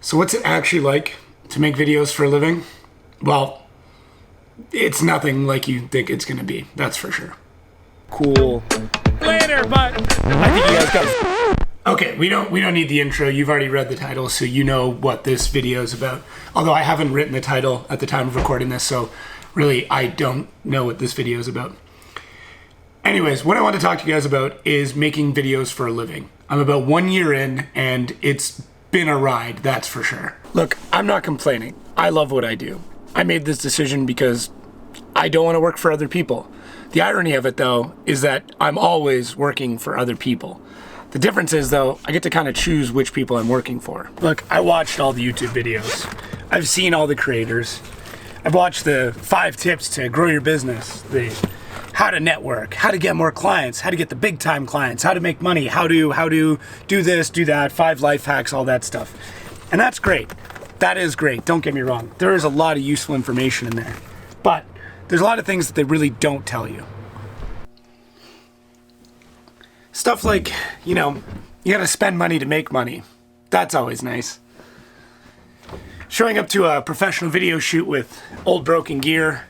So what's it actually like to make videos for a living? Well, it's nothing like you think it's gonna be, that's for sure. Cool. Later, but I think you guys got. Okay, we don't need the intro. You've already read the title, so you know what this video is about. Although I haven't written the title at the time of recording this, so really I don't know what this video is about. Anyways, what I want to talk to you guys about is making videos for a living. I'm about 1 year in, and it's been a ride, that's for sure. Look, I'm not complaining. I love what I do. I made this decision because I don't want to work for other people. The irony of it, though, is that I'm always working for other people. The difference is, though, I get to kind of choose which people I'm working for. Look, I watched all the YouTube videos. I've seen all the creators. I've watched the 5 tips to grow your business, the how to network, how to get more clients, how to get the big time clients, how to make money, how to do this, do that, 5 life hacks, all that stuff. And that's great. That is great. Don't get me wrong. There is a lot of useful information in there. But there's a lot of things that they really don't tell you. Stuff like, you gotta spend money to make money. That's always nice. Showing up to a professional video shoot with old broken gear,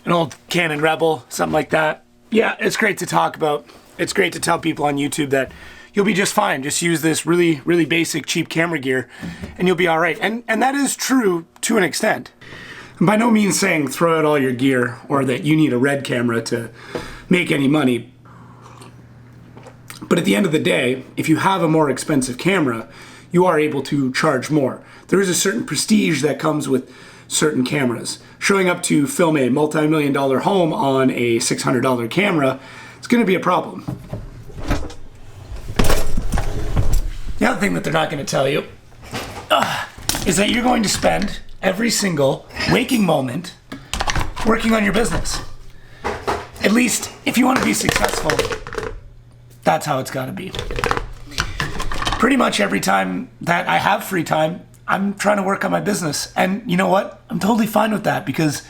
an old Canon Rebel, something like that. Yeah, it's great to talk about. It's great to tell people on YouTube that you'll be just fine. Just use this really, really basic, cheap camera gear and you'll be all right. And that is true to an extent. I'm by no means saying throw out all your gear or that you need a red camera to make any money. But at the end of the day, if you have a more expensive camera, you are able to charge more. There is a certain prestige that comes with certain cameras. Showing up to film a multi-million-dollar home on a $600 camera, it's going to be a problem. The other thing that they're not going to tell you is that you're going to spend every single waking moment working on your business. At least, if you want to be successful, that's how it's got to be. Pretty much every time that I have free time, I'm trying to work on my business. And you know what? I'm totally fine with that because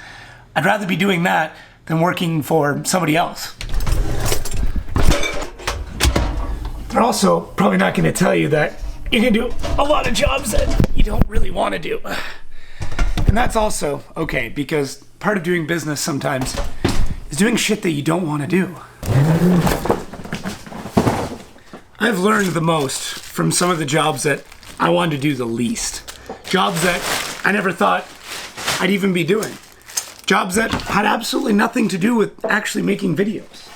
I'd rather be doing that than working for somebody else. They're also probably not going to tell you that you can do a lot of jobs that you don't really want to do. And that's also okay because part of doing business sometimes is doing shit that you don't want to do. I've learned the most from some of the jobs that I wanted to do the least. Jobs that I never thought I'd even be doing. Jobs that had absolutely nothing to do with actually making videos.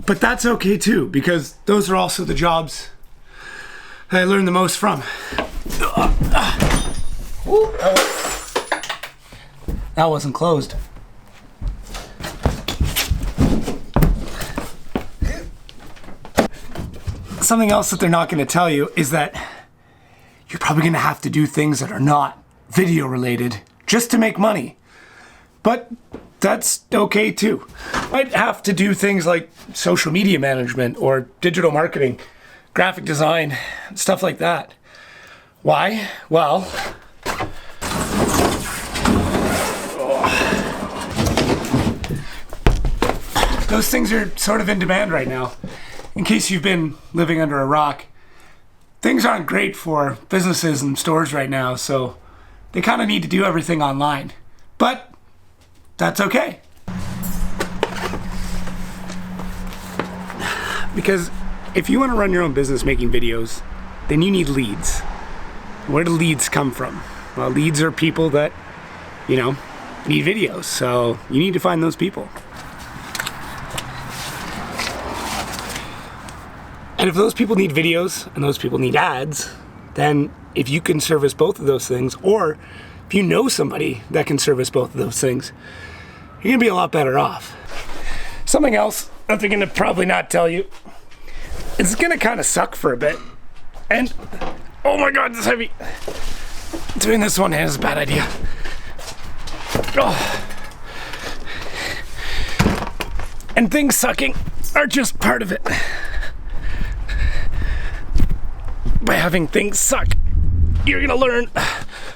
But that's okay too, because those are also the jobs that I learned the most from. That wasn't closed. Something else that they're not going to tell you is that you're probably going to have to do things that are not video related just to make money. But that's okay too. Might have to do things like social media management or digital marketing, graphic design, stuff like that. Why? Well, those things are sort of in demand right now. In case you've been living under a rock, things aren't great for businesses and stores right now, so they kind of need to do everything online. But that's okay. Because if you want to run your own business making videos, then you need leads. Where do leads come from? Well, leads are people that, need videos, so you need to find those people. And if those people need videos and those people need ads, then if you can service both of those things, or if you know somebody that can service both of those things, you're gonna be a lot better off. Something else that they're gonna probably not tell you, it's gonna kind of suck for a bit. And, oh my God, it's heavy. Doing this one hand is a bad idea. Oh. And things sucking are just part of it. By having things suck, you're gonna learn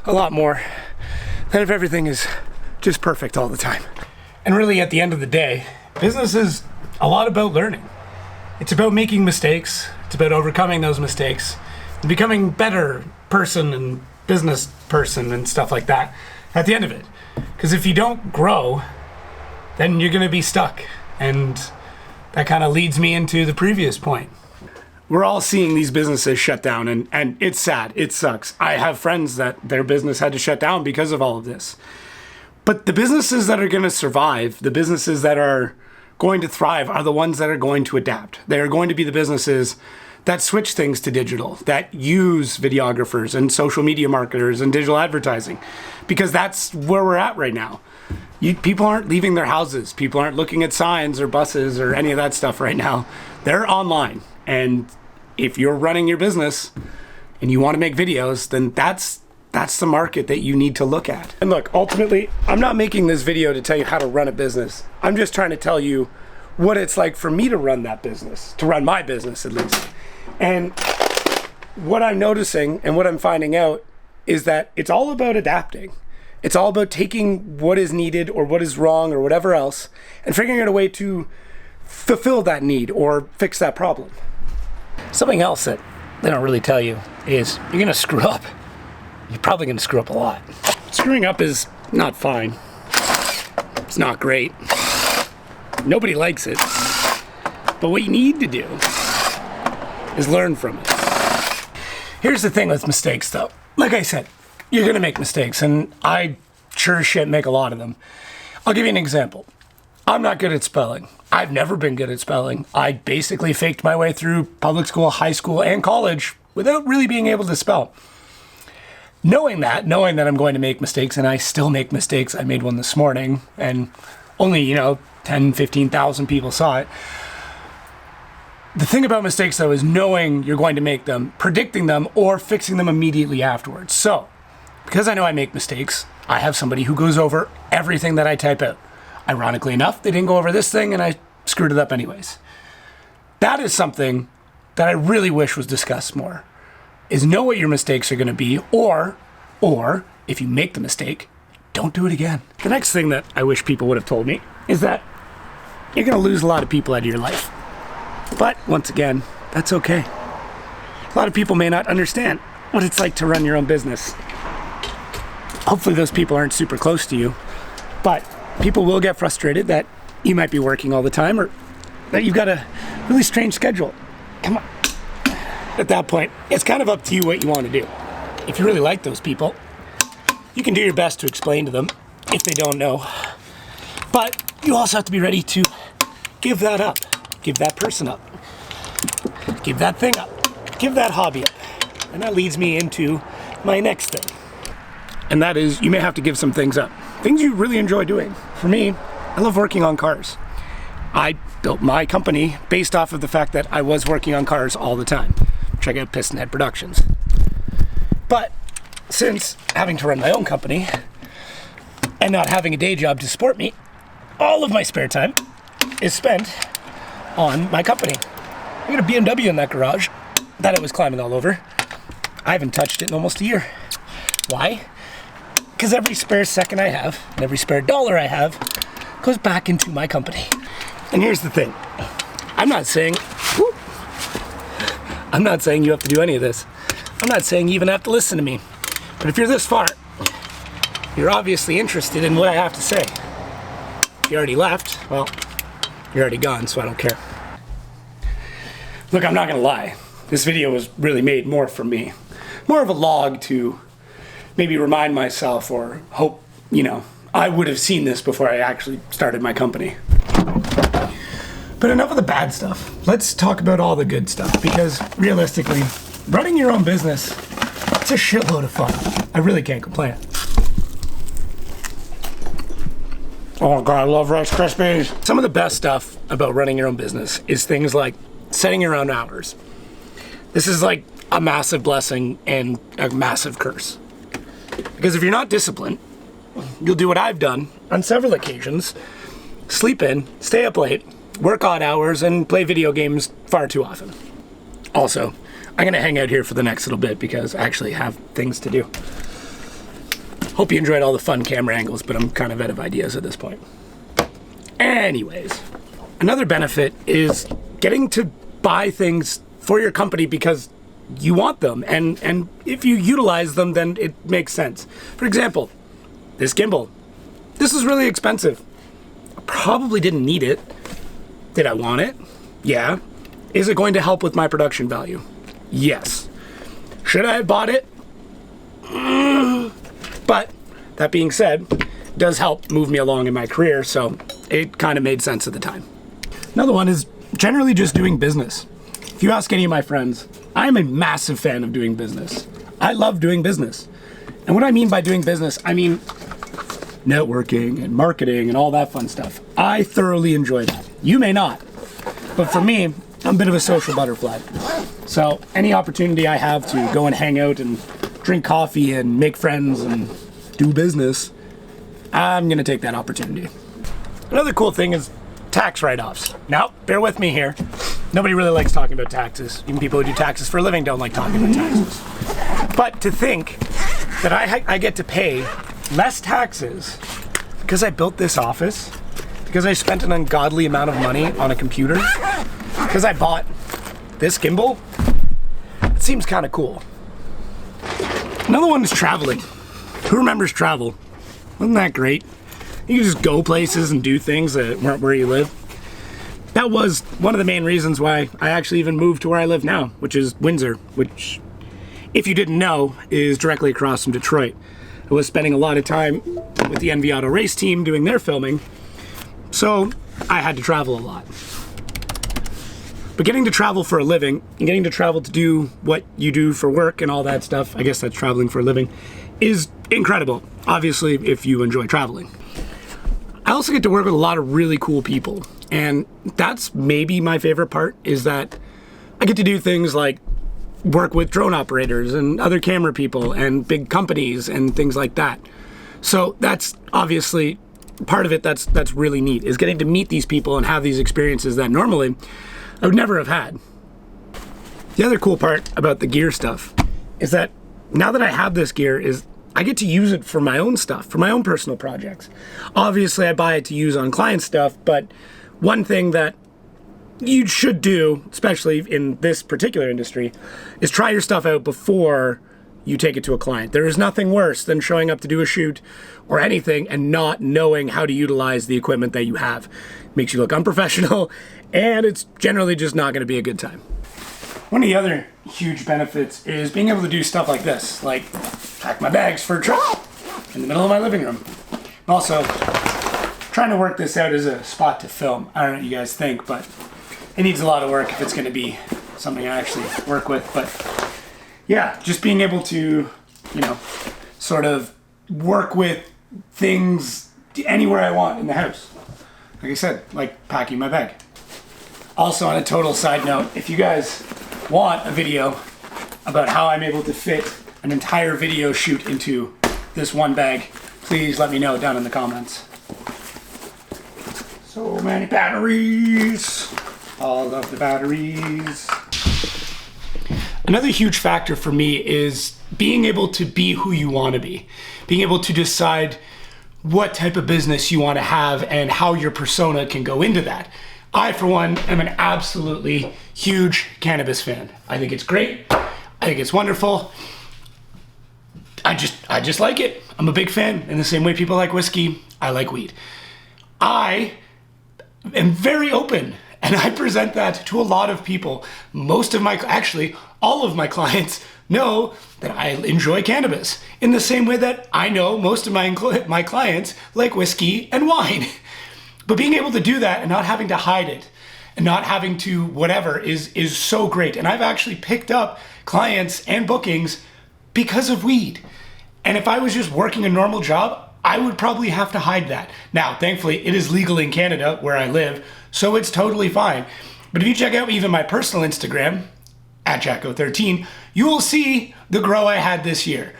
a lot more than if everything is just perfect all the time. And really, at the end of the day, business is a lot about learning. It's about making mistakes. It's about overcoming those mistakes and becoming better person and business person and stuff like that at the end of it. Because if you don't grow, then you're going to be stuck. And that kind of leads me into the previous point. We're all seeing these businesses shut down, and it's sad. It sucks. I have friends that their business had to shut down because of all of this. But the businesses that are going to survive, the businesses that are going to thrive, are the ones that are going to adapt. They are going to be the businesses that switch things to digital, that use videographers and social media marketers and digital advertising, because that's where we're at right now. People aren't leaving their houses. People aren't looking at signs or buses or any of that stuff right now. They're online. And if you're running your business and you want to make videos, then that's the market that you need to look at. And look, ultimately, I'm not making this video to tell you how to run a business. I'm just trying to tell you what it's like for me to run that business, to run my business at least. And what I'm noticing and what I'm finding out is that it's all about adapting. It's all about taking what is needed or what is wrong or whatever else and figuring out a way to fulfill that need or fix that problem. Something else that they don't really tell you is you're going to screw up. You're probably going to screw up a lot. Screwing up is not fine. It's not great. Nobody likes it. But what you need to do is learn from it. Here's the thing with mistakes, though. Like I said, you're going to make mistakes, and I sure as shit make a lot of them. I'll give you an example. I'm not good at spelling. I've never been good at spelling. I basically faked my way through public school, high school, and college without really being able to spell. Knowing that I'm going to make mistakes, and I still make mistakes. I made one this morning, and only, 10, 15,000 people saw it. The thing about mistakes, though, is knowing you're going to make them, predicting them, or fixing them immediately afterwards. So, because I know I make mistakes, I have somebody who goes over everything that I type out. Ironically enough, they didn't go over this thing, and I screwed it up anyways. That is something that I really wish was discussed more, is know what your mistakes are going to be, or if you make the mistake, don't do it again. The next thing that I wish people would have told me is that you're going to lose a lot of people out of your life. But once again, that's okay. A lot of people may not understand what it's like to run your own business. Hopefully those people aren't super close to you, but people will get frustrated that you might be working all the time or that you've got a really strange schedule. Come on. At that point, it's kind of up to you what you want to do. If you really like those people, you can do your best to explain to them if they don't know. But you also have to be ready to give that up. Give that person up. Give that thing up. Give that hobby up. And that leads me into my next thing. And that is, you may have to give some things up. Things you really enjoy doing. For me, I love working on cars. I built my company based off of the fact that I was working on cars all the time. Check out Pistonhead Productions. But since having to run my own company and not having a day job to support me, all of my spare time is spent on my company. I got a BMW in that garage that I was climbing all over. I haven't touched it in almost a year. Why? Because every spare second I have, and every spare dollar I have, goes back into my company. And here's the thing. I'm not saying you have to do any of this. I'm not saying you even have to listen to me. But if you're this far, you're obviously interested in what I have to say. If you already left, well, you're already gone, so I don't care. Look, I'm not gonna lie. This video was really made more for me. More of a log to maybe remind myself or hope, I would have seen this before I actually started my company. But enough of the bad stuff. Let's talk about all the good stuff, because realistically, running your own business, it's a shitload of fun. I really can't complain. Oh God, I love Rice Krispies. Some of the best stuff about running your own business is things like setting your own hours. This is like a massive blessing and a massive curse. Because if you're not disciplined, you'll do what I've done on several occasions. Sleep in, stay up late, work odd hours, and play video games far too often. Also, I'm gonna hang out here for the next little bit because I actually have things to do. Hope you enjoyed all the fun camera angles, but I'm kind of out of ideas at this point. Anyways, another benefit is getting to buy things for your company because you want them. And if you utilize them, then it makes sense. For example, this gimbal. This is really expensive. I probably didn't need it. Did I want it? Yeah. Is it going to help with my production value? Yes. Should I have bought it? But that being said, it does help move me along in my career, so it kind of made sense at the time. Another one is generally just doing business. If you ask any of my friends, I am a massive fan of doing business. I love doing business. And what I mean by doing business, I mean networking and marketing and all that fun stuff. I thoroughly enjoy that. You may not, but for me, I'm a bit of a social butterfly. So any opportunity I have to go and hang out and drink coffee and make friends and do business, I'm gonna take that opportunity. Another cool thing is tax write-offs. Now, bear with me here. Nobody really likes talking about taxes. Even people who do taxes for a living don't like talking about taxes. But to think that I get to pay less taxes because I built this office, because I spent an ungodly amount of money on a computer, because I bought this gimbal, it seems kind of cool. Another one is traveling. Who remembers travel? Wasn't that great? You can just go places and do things that weren't where you live. That was one of the main reasons why I actually even moved to where I live now, which is Windsor, which, if you didn't know, is directly across from Detroit. I was spending a lot of time with the NV Auto race team doing their filming, so I had to travel a lot. But getting to travel for a living, and getting to travel to do what you do for work and all that stuff, I guess that's traveling for a living, is incredible, obviously, if you enjoy traveling. I also get to work with a lot of really cool people, and that's maybe my favorite part, is that I get to do things like work with drone operators and other camera people and big companies and things like that. So that's obviously part of it that's really neat, is getting to meet these people and have these experiences that normally I would never have had. The other cool part about the gear stuff is that now that I have this gear, is I get to use it for my own stuff, for my own personal projects. Obviously, I buy it to use on client stuff, but one thing that you should do, especially in this particular industry, is try your stuff out before you take it to a client. There is nothing worse than showing up to do a shoot or anything and not knowing how to utilize the equipment that you have. It makes you look unprofessional, and it's generally just not going to be a good time. One of the other huge benefits is being able to do stuff like this, like pack my bags for a trip in the middle of my living room. I'm also trying to work this out as a spot to film. I don't know what you guys think, but it needs a lot of work if it's going to be something I actually work with. But yeah, just being able to, sort of work with things anywhere I want in the house. Like I said, like packing my bag. Also, on a total side note, if you guys want a video about how I'm able to fit an entire video shoot into this one bag, please let me know down in the comments. So many batteries. All of the batteries. Another huge factor for me is being able to be who you want to be. Being able to decide what type of business you want to have and how your persona can go into that. I, for one, am an absolutely huge cannabis fan. I think it's great. I think it's wonderful. I just like it. I'm a big fan. In the same way people like whiskey, I like weed. I am very open, and I present that to a lot of people. Actually, all of my clients know that I enjoy cannabis, in the same way that I know most of my clients like whiskey and wine. But being able to do that and not having to hide it and not having to whatever is so great. And I've actually picked up clients and bookings because of weed. And if I was just working a normal job, I would probably have to hide that. Now, thankfully, it is legal in Canada where I live, so it's totally fine. But if you check out even my personal Instagram, at Jacko13, you will see the grow I had this year.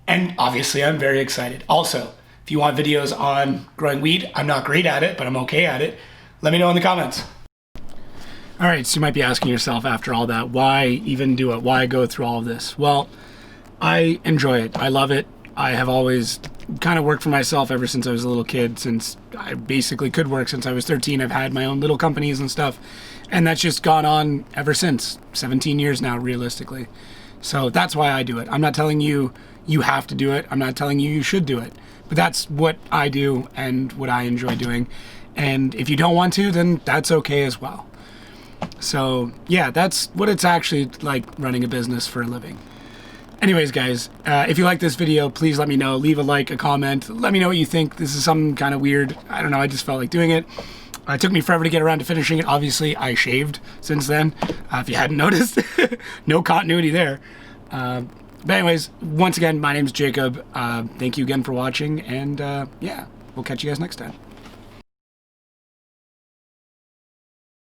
And obviously, I'm very excited. Also, if you want videos on growing weed, I'm not great at it, but I'm okay at it. Let me know in the comments. All right, so you might be asking yourself after all that, why even do it? Why go through all of this? Well, I enjoy it. I love it. I have always kind of worked for myself ever since I was a little kid. Since I basically could work since I was 13, I've had my own little companies and stuff, and that's just gone on ever since. 17 years now, realistically. So that's why I do it. I'm not telling you you have to do it. I'm not telling you you should do it. But that's what I do and what I enjoy doing. And if you don't want to, then that's okay as well. So yeah, that's what it's actually like running a business for a living. Anyways, guys, if you like this video, please let me know. Leave a like, a comment. Let me know what you think. This is something kind of weird. I don't know. I just felt like doing it. It took me forever to get around to finishing it. Obviously, I shaved since then. If you hadn't noticed, no continuity there. But anyways, once again, my name's Jacob. Thank you again for watching. And yeah, we'll catch you guys next time.